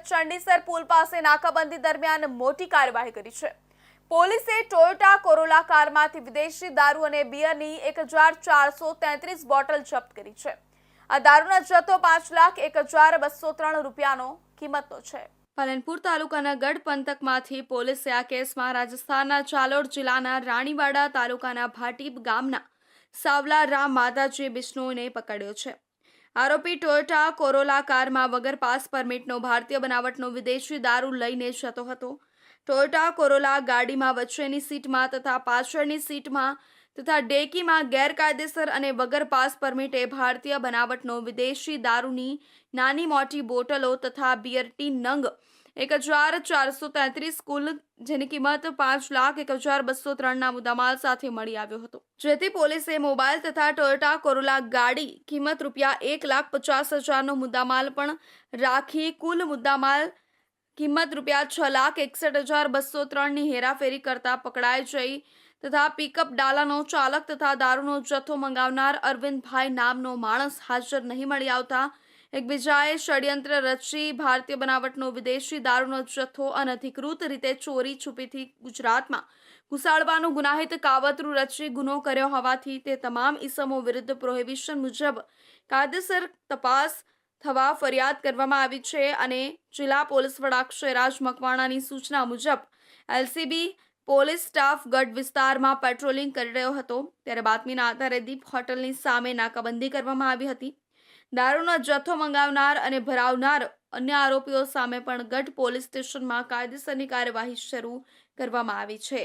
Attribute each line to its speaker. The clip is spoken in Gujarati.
Speaker 1: ચંડીસર પુલ પાસે નાકાબંધી દરમિયાન મોટી કાર્યવાહી કરી છે। પોલીસે ટોયોટા કોરોલા કારમાંથી વિદેશી દારૂ અને બિયરની 1433 બોટલ જપ્ત કરી છે। આ દારૂનો જથ્થો 5,01,203 રૂપિયાનો કિંમતનો છે। પાલનપુર તાલુકાના ગઢ પંથકમાંથી પોલીસે આ કેસમાં રાજસ્થાનના જાલોર જિલ્લાના રાણીવાડા તાલુકાના ભાટીપ ગામના સાવલા રામ માતાજી બિશ્નોઈને પકડ્યો છે। આરોપી ટોયોટા કોરોલા કારમાં વગર પાસ પરમિટનો ભારતીય બનાવટનો વિદેશી દારૂ લઈને જતો હતો। ટોયોટા કોરોલા ગાડીમાં વચ્ચેની સીટમાં તથા પાછળની સીટમાં તથા ડેકીમાં ગેરકાયદેસર અને વગર પાસ પરમિટે ભારતીય બનાવટનો વિદેશી દારૂની નાની મોટી બોટલો તથા બિયર ટીન નંગ 1,433 કુલ, જેની કિંમત 5,01,203ના મુદ્દામાલ સાથે મળી આવ્યો હતો, જેથી પોલીસે મોબાઈલ તથા ટોયોટા કોરોલા ગાડી કિંમત ₹1,50,000નો મુદ્દામાલ પણ રાખી કુલ મુદ્દામાલ કિંમત ₹6,61,203ની હેરાફેરી કરતા પકડાઈ જઈ તથા પિકઅપ ડાલાનો ચાલક તથા દારૂનો જથ્થો મંગાવનાર અરવિંદભાઈ નામનો માણસ હાજર નહીં મળી આવતા એકબીજાએ ષડયંત્ર રચી ભારતીય બનાવટનો વિદેશી દારૂનો જથ્થો અનધિકૃત રીતે ચોરી છુપીથી ગુજરાતમાં ઘુસાડવાનું ગુનાહિત કાવતરું રચી ગુનો કર્યો હોવાથી તે તમામ ઇસમો વિરુદ્ધ પ્રોહિબિશન મુજબ કાયદેસર તપાસ થવા ફરિયાદ કરવામાં આવી છે અને જિલ્લા પોલીસ વડા અક્ષયરાજ મકવાણાની સૂચના મુજબ એલસીબી પોલીસ સ્ટાફ ગઢ વિસ્તારમાં પેટ્રોલિંગ કરી રહ્યો હતો ત્યારે બાતમીના આધારે દીપ હોટલની સામે નાકાબંધી કરવામાં આવી હતી। દારૂનો જથ્થો મંગાવનાર અને ભરાવનાર અન્ય આરોપીઓ સામે પણ ગઢ પોલીસ સ્ટેશનમાં કાયદેસરની કાર્યવાહી શરૂ કરવામાં આવી છે।